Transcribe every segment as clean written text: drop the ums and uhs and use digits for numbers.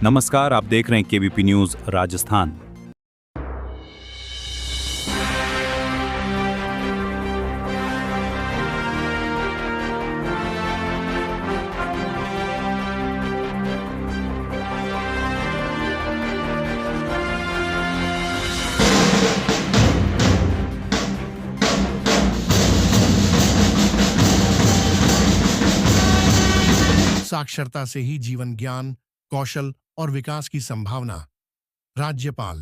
नमस्कार, आप देख रहे हैं केबीपी न्यूज राजस्थान। साक्षरता से ही जीवन ज्ञान, कौशल और विकास की संभावना। राज्यपाल।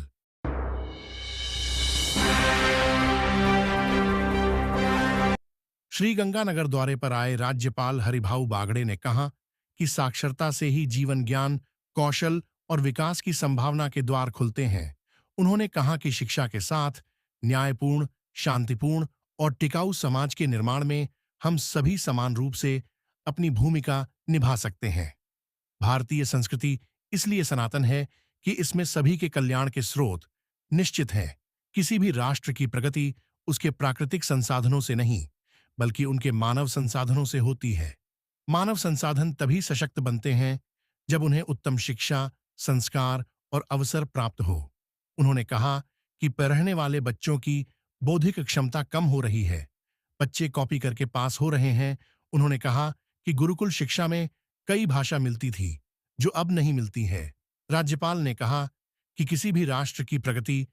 श्री गंगानगर दौरे पर आए राज्यपाल हरिभाऊ बागड़े ने कहा कि साक्षरता से ही जीवन ज्ञान, कौशल और विकास की संभावना के द्वार खुलते हैं। उन्होंने कहा कि शिक्षा के साथ न्यायपूर्ण, शांतिपूर्ण और टिकाऊ समाज के निर्माण में हम सभी समान रूप से अपनी भूमिका निभा सकते हैं। भारतीय संस्कृति इसलिए सनातन है कि इसमें सभी के कल्याण के स्रोत निश्चित हैं। किसी भी राष्ट्र की प्रगति उसके प्राकृतिक संसाधनों से नहीं, बल्कि उनके मानव संसाधनों से होती है। मानव संसाधन तभी सशक्त बनते हैं जब उन्हें उत्तम शिक्षा, संस्कार और अवसर प्राप्त हो। उन्होंने कहा कि पढ़ने वाले बच्चों की बौद्धिक क्षमता कम हो रही है। बच्चे कॉपी करके पास हो रहे हैं। उन्होंने कहा कि गुरुकुल शिक्षा में कई भाषा मिलती थी, जो अब नहीं मिलती है। राज्यपाल ने कहा कि किसी भी राष्ट्र की प्रगति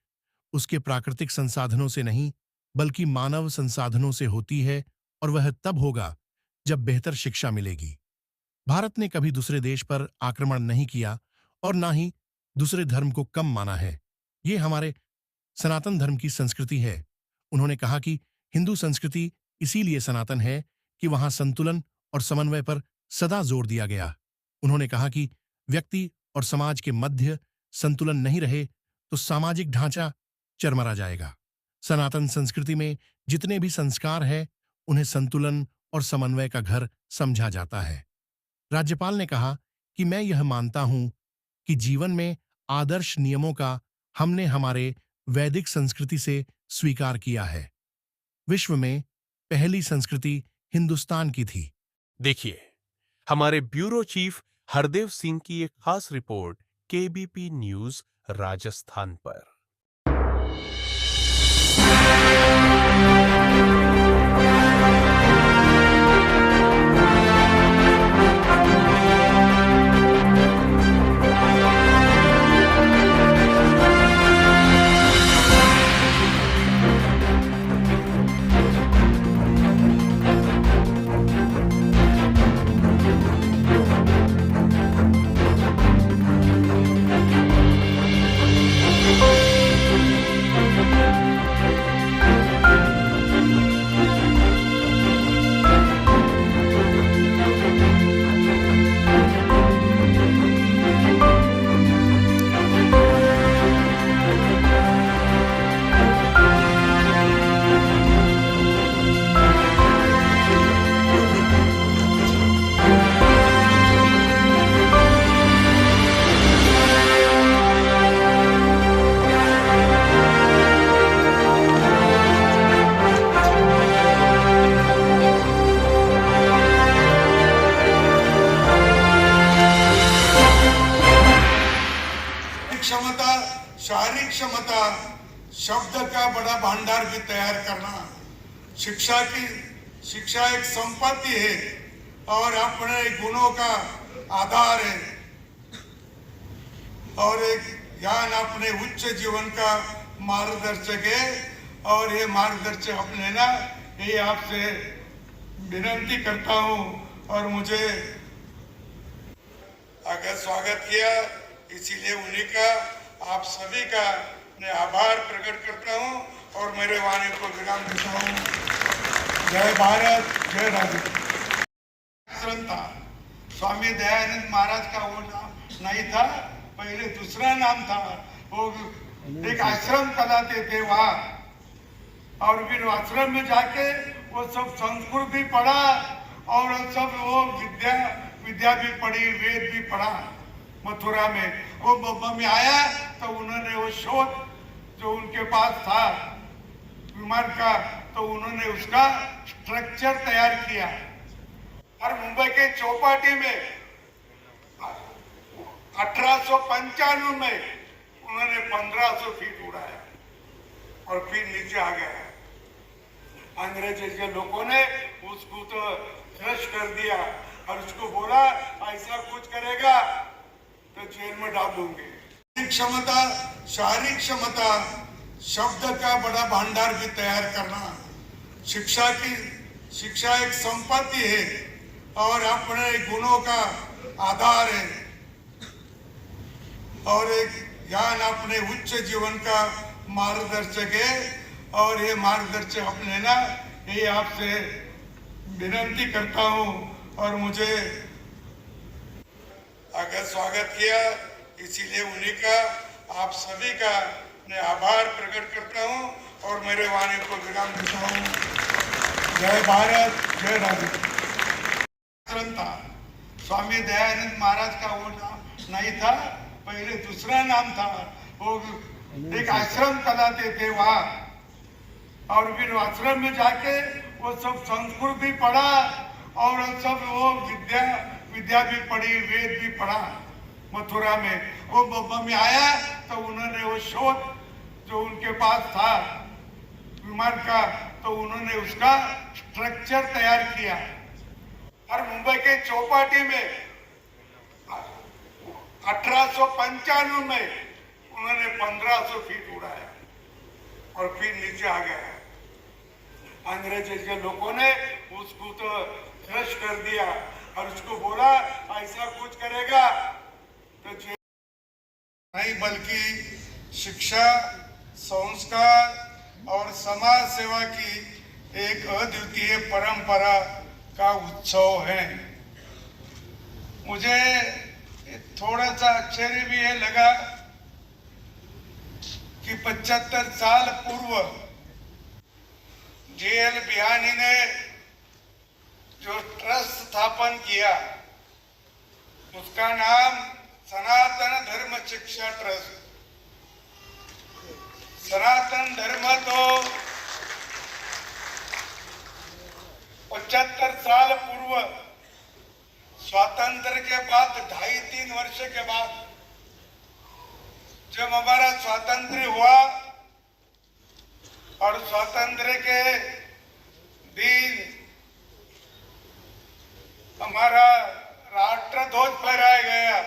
उसके प्राकृतिक संसाधनों से नहीं, बल्कि मानव संसाधनों से होती है, और वह तब होगा जब बेहतर शिक्षा मिलेगी। भारत ने कभी दूसरे देश पर आक्रमण नहीं किया और ना ही दूसरे धर्म को कम माना है। ये हमारे सनातन धर्म की संस्कृति है। उन्होंने कहा कि हिंदू संस्कृति इसीलिए सनातन है कि वहां संतुलन और समन्वय पर सदा जोर दिया गया। उन्होंने कहा कि व्यक्ति और समाज के मध्य संतुलन नहीं रहे तो सामाजिक ढांचा चरमरा जाएगा। सनातन संस्कृति में जितने भी संस्कार हैं, उन्हें संतुलन और समन्वय का घर समझा जाता है। राज्यपाल ने कहा कि मैं यह मानता हूं कि जीवन में आदर्श नियमों का हमने हमारे वैदिक संस्कृति से स्वीकार किया है। विश्व में पहली संस्कृति हिंदुस्तान की थी। देखिए हमारे ब्यूरो चीफ हरदेव सिंह की एक खास रिपोर्ट केबीपी न्यूज राजस्थान पर। क्षमता, शारीरिक क्षमता, शब्द का बड़ा भंडार भी तैयार करना। शिक्षा एक संपत्ति है और अपने गुणों का आधार है, और एक ज्ञान अपने उच्च जीवन का मार्गदर्शक है। और ये मार्गदर्शक अपने ना, ये आपसे विनती करता हूँ। और मुझे अगर स्वागत किया, इसीलिए उन्हीं का, आप सभी का मैं आभार प्रकट करता हूं और मेरे वाणी को विराम देता हूं। जय भारत, जय राजस्थान। था स्वामी दयानंद महाराज का वो नाम नहीं था, पहले दूसरा नाम था। वो एक आश्रम चलाते थे वहाँ, और फिर आश्रम में जाके वो सब संस्कृत भी पढ़ा और सब वो विद्या भी पढ़ी, वेद भी पढ़ा। मथुरा में वो बम्बा में आया तो उन्होंने वो शोध जो उनके पास था विमान का, तो उन्होंने उसका स्ट्रक्चर तैयार किया। और मुंबई के चौपाटी में 1895 में उन्होंने 1500 फीट उड़ाया और फिर नीचे आ गया। अंग्रेज के लोगों ने उसको तो क्रश कर दिया और उसको बोला ऐसा कुछ करेगा तो जेल में डाल दूंगे। क्षमता, शारीरिक क्षमता, शब्द का बड़ा भंडार भी तैयार करना, शिक्षा एक संपत्ति है और अपने गुणों का आधार है और एक ज्ञान अपने उच्च जीवन का मार्गदर्शक है और ये मार्गदर्शक अपने ना ये आपसे विनती करता हूँ और मुझे अगर स्वागत किया इसीलिए उन्हीं का आप सभी का मैं आभार प्रकट करता हूँ और मेरे वाणी को विराम देता हूँ। जय भारत, जय राजस्थान। था स्वामी दयानंद महाराज का वो नाम नहीं था, पहले दूसरा नाम था। वो एक आश्रम चलाते थे वहाँ और फिर आश्रम में जाके वो सब संस्कृत भी पढ़ा और सब वो विद्या भी पढ़ी, वेद भी पढ़ा। मथुरा में वो बब्बा में आया तो उन्होंने वो शोध जो उनके पास था विमान का तो उन्होंने उसका स्ट्रक्चर तैयार किया और मुंबई के चौपाटी में 1895 में उन्होंने 1500 फीट उड़ाया और फिर नीचे आ गया। अंग्रेज के लोगों ने उसको तो क्रश कर दिया और उसको बोला ऐसा कुछ करेगा तो नहीं, बल्कि शिक्षा, संस्कार और समाज सेवा की एक अद्वितीय परंपरा का उत्सव है। मुझे थोड़ा सा आश्चर्य भी ये लगा कि 75 साल पूर्व JL बिहानी ने जो ट्रस्ट स्थापन किया उसका नाम सनातन धर्म शिक्षा ट्रस्ट। सनातन धर्म तो 75 साल पूर्व स्वातंत्र के बाद 2.5-3 वर्ष के बाद जब हमारा स्वातंत्र्य हुआ और स्वातंत्र्य के दिन हमारा राष्ट्रध्वज फहराया गया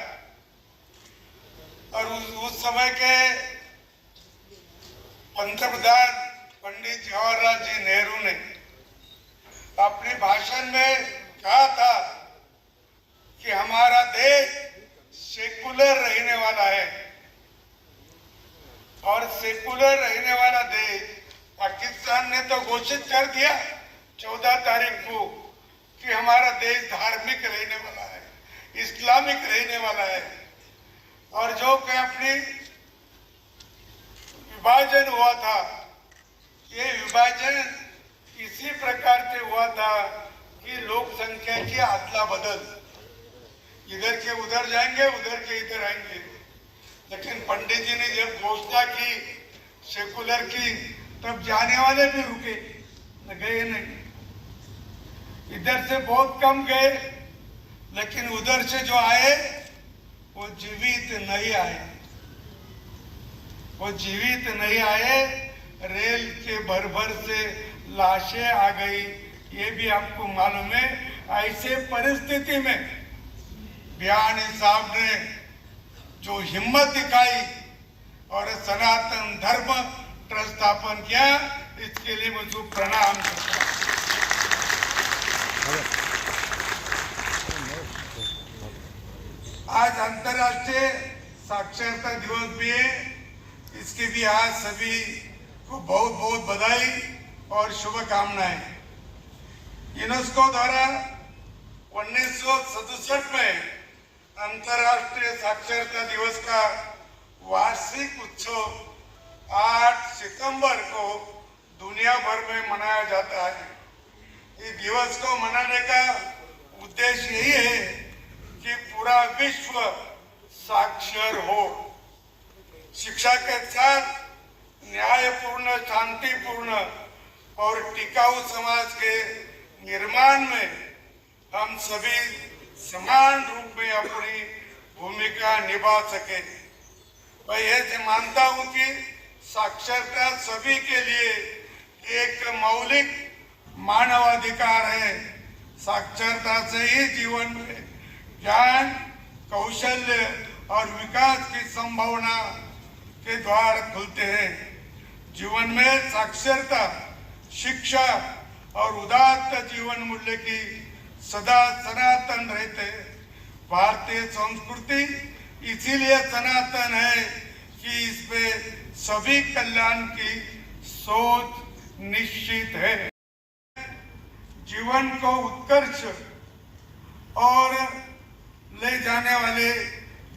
और उस समय के पंतप्रधान पंडित जवाहरलाल जी नेहरू ने अपने भाषण में कहा था कि हमारा देश सेकुलर रहने वाला है और सेकुलर रहने वाला देश पाकिस्तान ने तो घोषित कर दिया 14 तारीख को कि हमारा देश धार्मिक रहने वाला है, इस्लामिक रहने वाला है। और जो कि अपनी विभाजन हुआ था, ये विभाजन इसी प्रकार से हुआ था कि लोक संख्या की अदला बदल, इधर के उधर जाएंगे, उधर के इधर आएंगे। लेकिन पंडित जी ने जब घोषणा की सेकुलर की तब जाने वाले भी रुके, गए नहीं। इधर से बहुत कम गए लेकिन उधर से जो आए वो जीवित नहीं आए, वो जीवित नहीं आए। रेल के भर से लाशें आ गई, ये भी आपको मालूम है। ऐसे परिस्थिति में बिहानी साहब ने जो हिम्मत दिखाई और सनातन धर्म ट्रस्ट स्थापन किया, इसके लिए मुझे प्रणाम करता हूं। आज अंतर्राष्ट्रीय साक्षरता दिवस भी है, इसके भी आज सभी को बहुत बहुत बधाई और शुभकामनाएं। यूनेस्को द्वारा 1967 में अंतर्राष्ट्रीय साक्षरता दिवस का वार्षिक उत्सव 8 सितंबर को दुनिया भर में मनाया जाता है। इस दिवस को मनाने का उद्देश्य यही है कि पूरा विश्व साक्षर हो। शिक्षा के साथ न्यायपूर्ण, शांतिपूर्ण और टिकाऊ समाज के निर्माण में हम सभी समान रूप में अपनी भूमिका निभा सके। मैं ये मानता हूं कि साक्षरता सभी के लिए एक मौलिक मानवाधिकार है। साक्षरता से ही जीवन में ज्ञान, कौशल्य और विकास की संभावना के द्वार खुलते हैं। जीवन में साक्षरता, शिक्षा और उदात्त जीवन मूल्य की सदा सनातन रहते हैं। भारतीय संस्कृति इसीलिए सनातन है कि इसमें सभी कल्याण की सोच निश्चित है। जीवन को उत्कर्ष और ले जाने वाले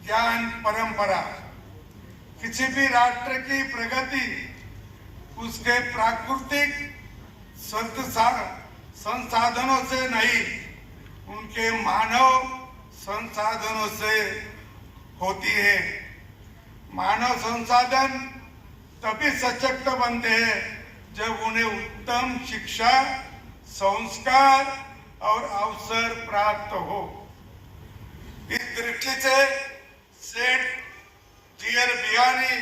ज्ञान परंपरा, किसी भी राष्ट्र की प्रगति उसके प्राकृतिक संसाधनों से नहीं, उनके मानव संसाधनों से होती है। मानव संसाधन तभी सशक्त बनते हैं जब उन्हें उत्तम शिक्षा, संस्कार और अवसर प्राप्त हो। इस दृष्टि से सेठ जीएल बिहारी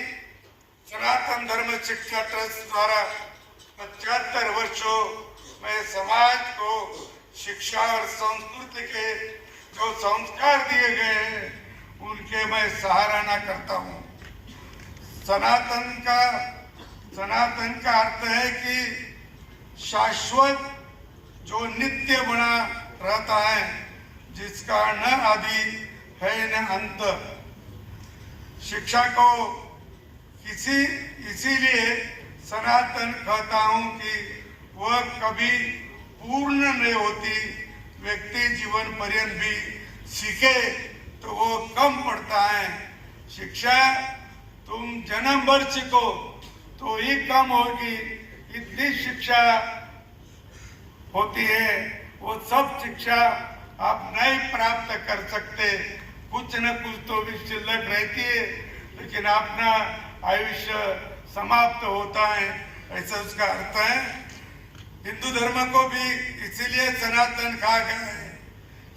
सनातन धर्म शिक्षा ट्रस्ट द्वारा 75 वर्षों में समाज को शिक्षा और संस्कृति के जो संस्कार दिए गए हैं उनके मैं सराहना करता हूँ। सनातन का अर्थ है कि शाश्वत, जो नित्य बना रहता है, जिसका न आदि है न अंत। शिक्षा को इसीलिए सनातन कहता हूं कि वह कभी पूर्ण नहीं होती। व्यक्ति जीवन पर्यंत भी सीखे तो वो कम पड़ता है। शिक्षा तुम जन्म भर सीखो तो ही कम होगी। इतनी शिक्षा होती है, वो सब शिक्षा आप नहीं प्राप्त कर सकते। कुछ न कुछ तो भी शिल्लक रहती है, लेकिन अपना आयुष्य समाप्त होता है, ऐसा उसका अर्थ है। हिंदू धर्म को भी इसीलिए सनातन कहा गया है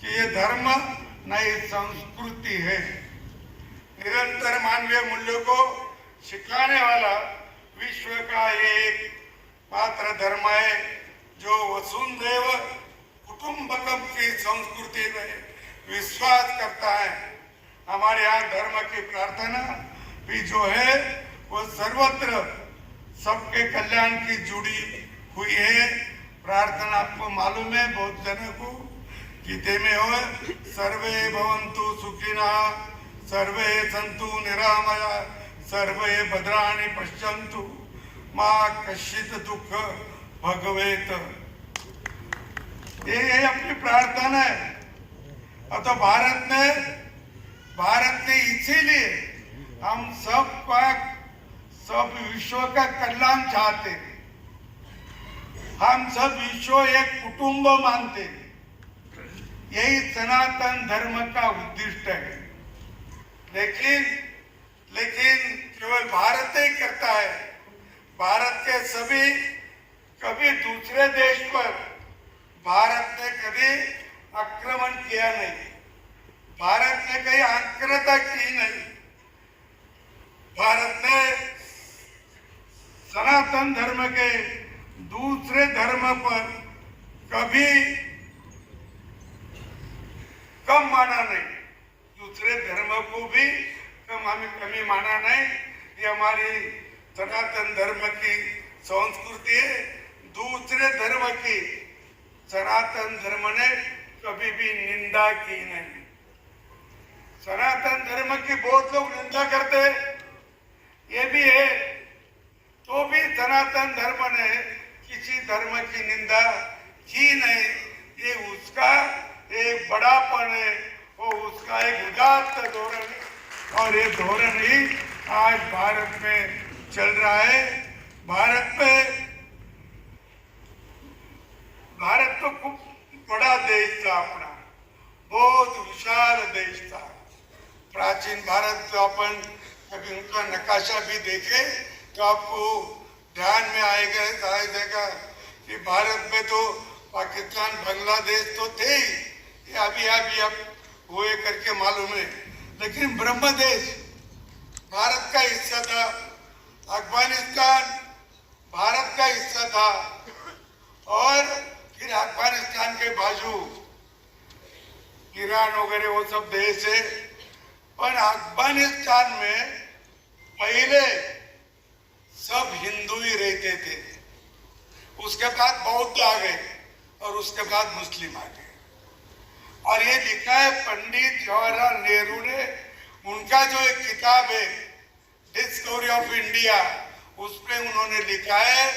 कि ये धर्म नई संस्कृति है। निरंतर मानवीय मूल्यों को सिखाने वाला विश्व का एक मात्र धर्म है जो वसुंधैव कुटुंबकम की संस्कृति में विश्वास करता है। हमारे यहाँ धर्म की प्रार्थना भी जो है वो सर्वत्र सबके कल्याण की जुड़ी हुई है। प्रार्थना आपको मालूम है, बहुत जनों को गीते में हो, सर्वे भवन्तु सुखिनः, सर्वे सन्तु निरामया, सर्वे भद्राणि पश्यन्तु, मा कश्चित् दुःख भवेत्। ये अपनी प्रार्थना है। और तो भारत ने इसीलिए हम सब विश्व का कल्याण चाहते हैं। हम सब विश्व एक कुटुंब मानते हैं। यही सनातन धर्म का उद्दिष्ट है। लेकिन केवल भारत ही करता है। भारत के सभी कभी दूसरे देश पर भारत ने कभी आक्रमण किया नहीं। भारत ने कहीं आक्रामकता की नहीं। भारत ने सनातन धर्म के दूसरे धर्म पर कभी कम माना नहीं। दूसरे धर्म को भी कमी माना नहीं। ये हमारी सनातन धर्म की संस्कृति है। दूसरे धर्म की सनातन धर्म ने कभी भी निंदा की नहीं। सनातन धर्म की बहुत लोग निंदा करते हैं, ये भी है, तो भी सनातन धर्म ने किसी धर्म की निंदा की नहीं। ये उसका एक बड़ापन है, वो उसका एक उदात्त धोरण है। और ये धोरण ही आज भारत में चल रहा है। भारत तो खूब बड़ा देश था अपना, बहुत विशाल देश था। प्राचीन भारत तो अपन कभी उनका नक्काशा भी देखे तो आपको ध्यान में आएगा कि भारत में तो पाकिस्तान, बांग्लादेश तो थे ही, अभी अब हुए करके मालूम है। लेकिन ब्रह्मदेश भारत का हिस्सा था, अफगानिस्तान भारत का हिस्सा था, और फिर अफगानिस्तान के बाजू ईरान वगैरह वो सब देश है। पर अफगानिस्तान में पहले सब हिंदू ही रहते थे, उसके बाद बौद्ध आ गए और उसके बाद मुस्लिम आ गए। और ये लिखा है पंडित जवाहरलाल नेहरू ने, उनका जो एक किताब है डिस्कवरी ऑफ इंडिया, उसमें उन्होंने लिखा है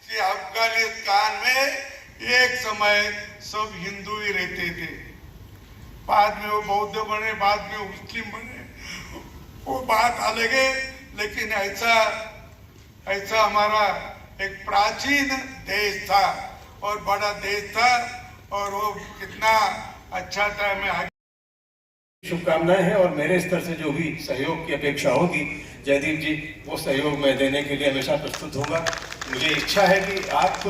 कि अफगानिस्तान में एक समय सब हिंदू ही रहते थे, बाद में वो बौद्ध बने, बाद में वो मुस्लिम बने, वो बात अलग है। लेकिन ऐसा हमारा एक प्राचीन देश था और बड़ा देश था, और वो कितना अच्छा था। मैं शुभकामनाएं हैं और मेरे स्तर से जो भी सहयोग की अपेक्षा होगी जयदीप जी, वो सहयोग मैं देने के लिए हमेशा प्रस्तुत होगा। मुझे इच्छा है कि आप,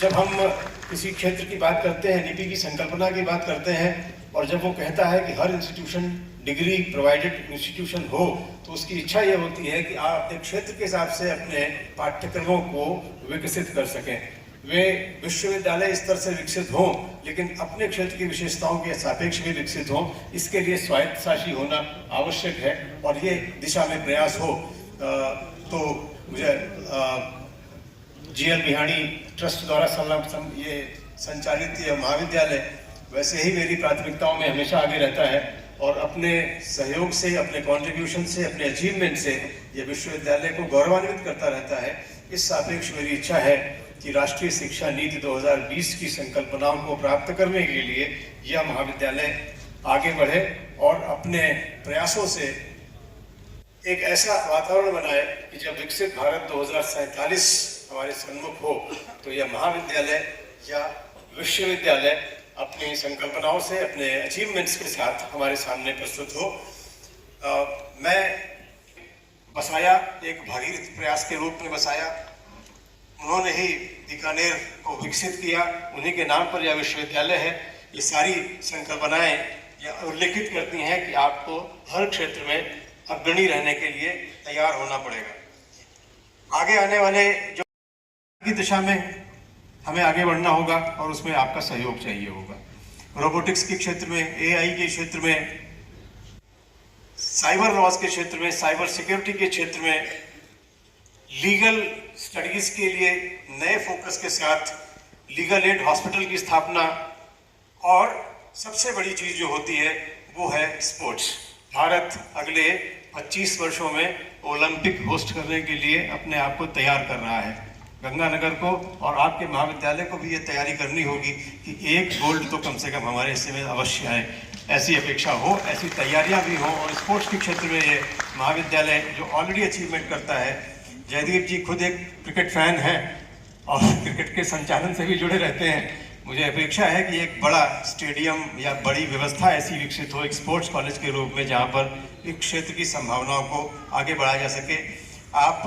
जब हम किसी क्षेत्र की बात करते हैं, नीति की संकल्पना की बात करते हैं, और जब वो कहता है कि हर इंस्टीट्यूशन डिग्री प्रोवाइडेड इंस्टीट्यूशन हो, तो उसकी इच्छा ये होती है कि आप अपने क्षेत्र के हिसाब से अपने पाठ्यक्रमों को विकसित कर सकें। वे विश्वविद्यालय स्तर से विकसित हों, लेकिन अपने क्षेत्र की विशेषताओं के सापेक्ष भी विकसित हों। इसके लिए स्वायत्तशासी होना आवश्यक है और ये दिशा में प्रयास हो। तो मुझे GL बिहाणी ट्रस्ट द्वारा ये संचालित यह महाविद्यालय वैसे ही मेरी प्राथमिकताओं में हमेशा आगे रहता है, और अपने सहयोग से, अपने कंट्रीब्यूशन से, अपने अचीवमेंट से यह विश्वविद्यालय को गौरवान्वित करता रहता है। इस सापेक्ष मेरी इच्छा है कि राष्ट्रीय शिक्षा नीति 2020 की संकल्पनाओं को प्राप्त करने के लिए यह महाविद्यालय आगे बढ़े और अपने प्रयासों से एक ऐसा वातावरण बनाए कि जब विकसित भारत 2047 हमारे सम्मुख हो, तो यह महाविद्यालय या विश्वविद्यालय अपनी संकल्पनाओं से, अपने अचीवमेंट्स के साथ हमारे सामने प्रस्तुत हो। मैं बसाया एक भागीरथ प्रयास के रूप में बसाया, उन्होंने ही बीकानेर को विकसित किया, उन्हीं के नाम पर यह विश्वविद्यालय है। ये सारी संकल्पनाएं यह उल्लेखित करती हैं कि आपको हर क्षेत्र में अग्रणी रहने के लिए तैयार होना पड़ेगा। आगे आने वाले जो की दिशा में हमें आगे बढ़ना होगा और उसमें आपका सहयोग चाहिए होगा। रोबोटिक्स के क्षेत्र में, AI के क्षेत्र में, साइबर लॉज के क्षेत्र में, साइबर सिक्योरिटी के क्षेत्र में, लीगल स्टडीज के लिए नए फोकस के साथ लीगल एड हॉस्पिटल की स्थापना, और सबसे बड़ी चीज जो होती है वो है स्पोर्ट्स। भारत अगले 25 वर्षों में ओलंपिक होस्ट करने के लिए अपने आप को तैयार कर रहा है। गंगानगर को और आपके महाविद्यालय को भी ये तैयारी करनी होगी कि एक गोल्ड तो कम से कम हमारे हिस्से में अवश्य आए, ऐसी अपेक्षा हो, ऐसी तैयारियां भी हों। और स्पोर्ट्स के क्षेत्र में ये महाविद्यालय जो ऑलरेडी अचीवमेंट करता है, जयदीप जी खुद एक क्रिकेट फैन हैं और क्रिकेट के संचालन से भी जुड़े रहते हैं। मुझे अपेक्षा है कि एक बड़ा स्टेडियम या बड़ी व्यवस्था ऐसी विकसित हो एक स्पोर्ट्स कॉलेज के रूप में, जहाँ पर इस क्षेत्र की संभावनाओं को आगे बढ़ाया जा सके। आप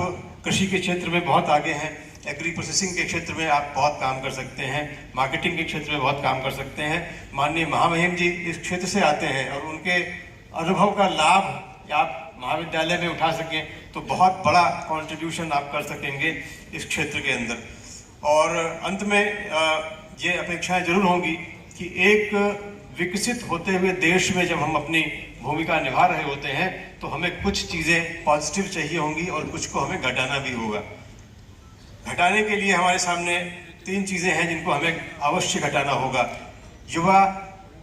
कृषि के क्षेत्र में बहुत आगे हैं, एग्री प्रोसेसिंग के क्षेत्र में आप बहुत काम कर सकते हैं, मार्केटिंग के क्षेत्र में बहुत काम कर सकते हैं। माननीय महामहिम जी इस क्षेत्र से आते हैं और उनके अनुभव का लाभ आप महाविद्यालय में उठा सकें तो बहुत बड़ा कंट्रीब्यूशन आप कर सकेंगे इस क्षेत्र के अंदर। और अंत में ये अपेक्षाएं जरूर होंगी कि एक विकसित होते हुए देश में जब हम अपनी भूमिका निभा रहे होते हैं तो हमें कुछ चीज़ें पॉजिटिव चाहिए होंगी और कुछ को हमें घटाना भी होगा। घटाने के लिए हमारे सामने 3 चीज़ें हैं जिनको हमें अवश्य घटाना होगा। युवा,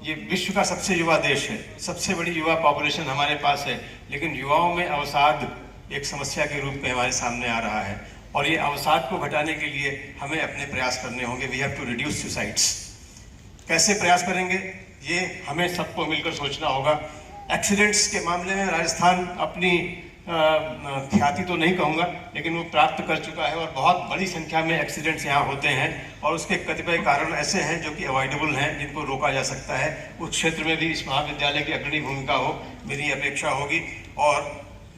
ये विश्व का सबसे युवा देश है, सबसे बड़ी युवा पॉपुलेशन हमारे पास है, लेकिन युवाओं में अवसाद एक समस्या के रूप में हमारे सामने आ रहा है और ये अवसाद को घटाने के लिए हमें अपने प्रयास करने होंगे। We have to reduce suicides. कैसे प्रयास करेंगे ये हमें सबको मिलकर सोचना होगा। एक्सीडेंट्स के मामले में राजस्थान अपनी ख्याति तो नहीं कहूँगा, लेकिन वो प्राप्त कर चुका है और बहुत बड़ी संख्या में एक्सीडेंट्स यहाँ होते हैं और उसके कतिपय कारण ऐसे हैं जो कि अवॉइडेबल हैं, जिनको रोका जा सकता है। उस क्षेत्र में भी इस महाविद्यालय की अग्रणी भूमिका हो, मेरी अपेक्षा होगी। और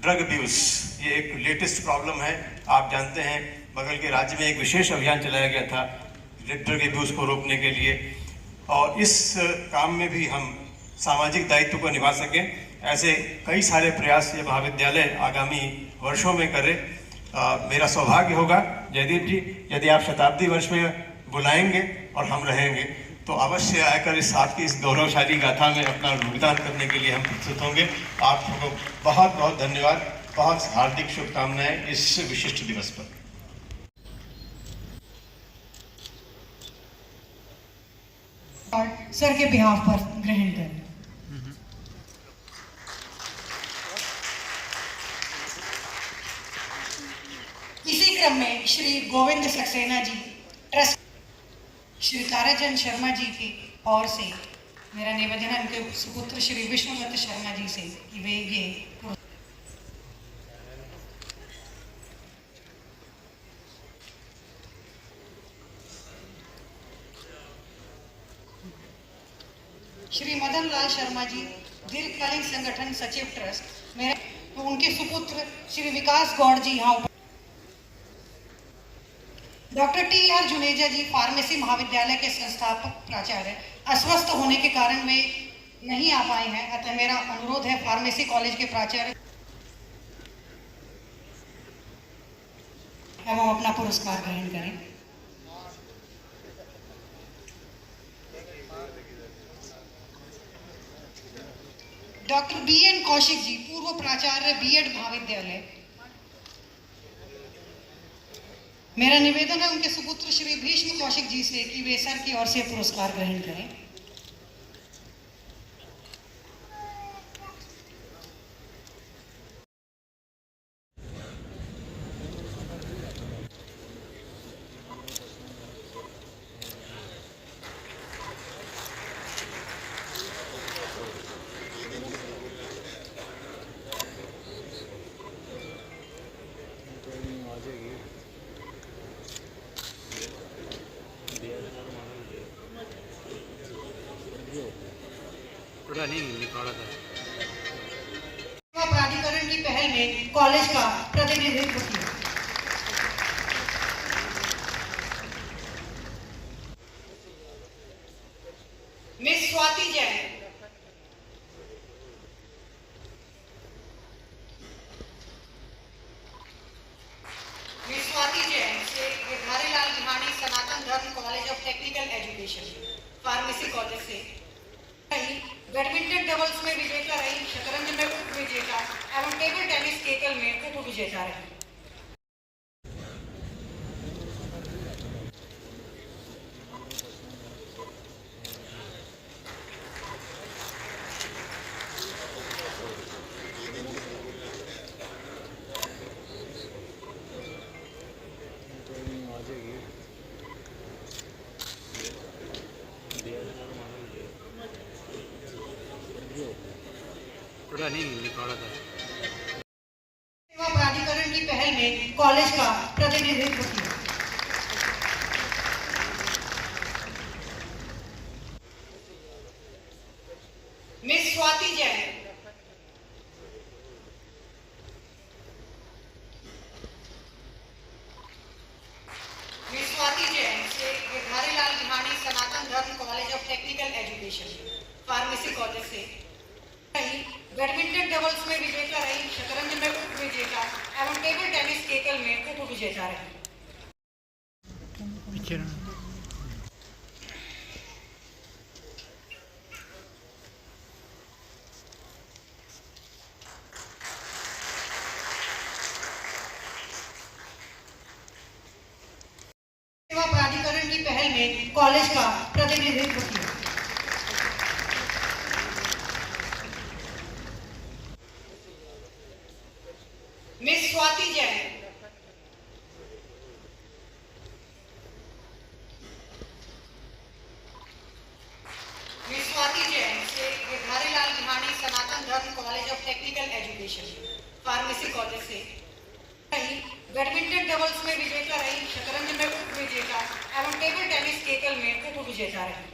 ड्रग अब्यूज़, ये एक लेटेस्ट प्रॉब्लम है। आप जानते हैं बगल के राज्य में एक विशेष अभियान चलाया गया था ड्रग अब्यूज़ को रोकने के लिए, और इस काम में भी हम सामाजिक दायित्व को निभा सकें। ऐसे कई सारे प्रयास ये महाविद्यालय आगामी वर्षों में करे। मेरा सौभाग्य होगा जयदीप जी, यदि आप शताब्दी वर्ष में बुलाएंगे और हम रहेंगे तो अवश्य आकर इस आपकी इस गौरवशाली गाथा में अपना योगदान करने के लिए हम प्रस्तुत होंगे। आपको बहुत बहुत धन्यवाद, बहुत हार्दिक शुभकामनाएं इस विशिष्ट दिवस पर। और सर के बिहाफ पर ग्रहण करें। इसी क्रम में श्री गोविंद सक्सेना जी ट्रस्ट श्री ताराचंद शर्मा जी की ओर से मेरा निवेदन है उनके सुपुत्र श्री विष्णुदत्त शर्मा जी से कि वे ये श्री मदन लाल शर्मा जी दीर्घकालीन संगठन सचिव ट्रस्ट मेरे तो उनके सुपुत्र श्री विकास गौड़ जी यहाँ डॉक्टर टी.आर. जुनेजा जी फार्मेसी महाविद्यालय के संस्थापक प्राचार्य अस्वस्थ होने के कारण वे नहीं आ पाए हैं, अतः मेरा अनुरोध है फार्मेसी कॉलेज के प्राचार्य एवं अपना पुरस्कार ग्रहण करें। Doctor BN. कौशिक जी पूर्व प्राचार्य B.Ed. महाविद्यालय, मेरा निवेदन है उनके सुपुत्र श्री भीष्म कौशिक जी से कि वे सर की ओर से पुरस्कार ग्रहण करें। प्राधिकरण की पहल में कॉलेज का प्रतिनिधित्व किया। मिस स्वाति जैन, से गिरधारीलाल बिहानी सनातन धर्म college of technical education pharmacy college से बैडमिंटन डबल्स में विजेता रही, शतरंज में उप विजेता एवं टेबल टेनिस केकल में उप विजेता रही। सेवा प्राधिकरण की पहल में कॉलेज का प्रतिनिधित्व किया। मिस स्वाति जैन, से गिरधारीलाल बिहानी सनातन धर्म college of technical education pharmacy college से बैडमिंटन डबल्स में विजेता रही, शतरंज में उप विजेता एवं टेबल टेनिस केकल में उप विजेता रही। सेवा प्राधिकरण की पहल में कॉलेज का प्रतिनिधित्व किया। मिस स्वाति जैन, से गिरधारीलाल बिहानी सनातन धर्म college of technical education pharmacy college से बैडमिंटन डबल्स में विजेता रही, शतरंज में उप विजेता एवं टेबल टेनिस केकल में उप विजेता रही।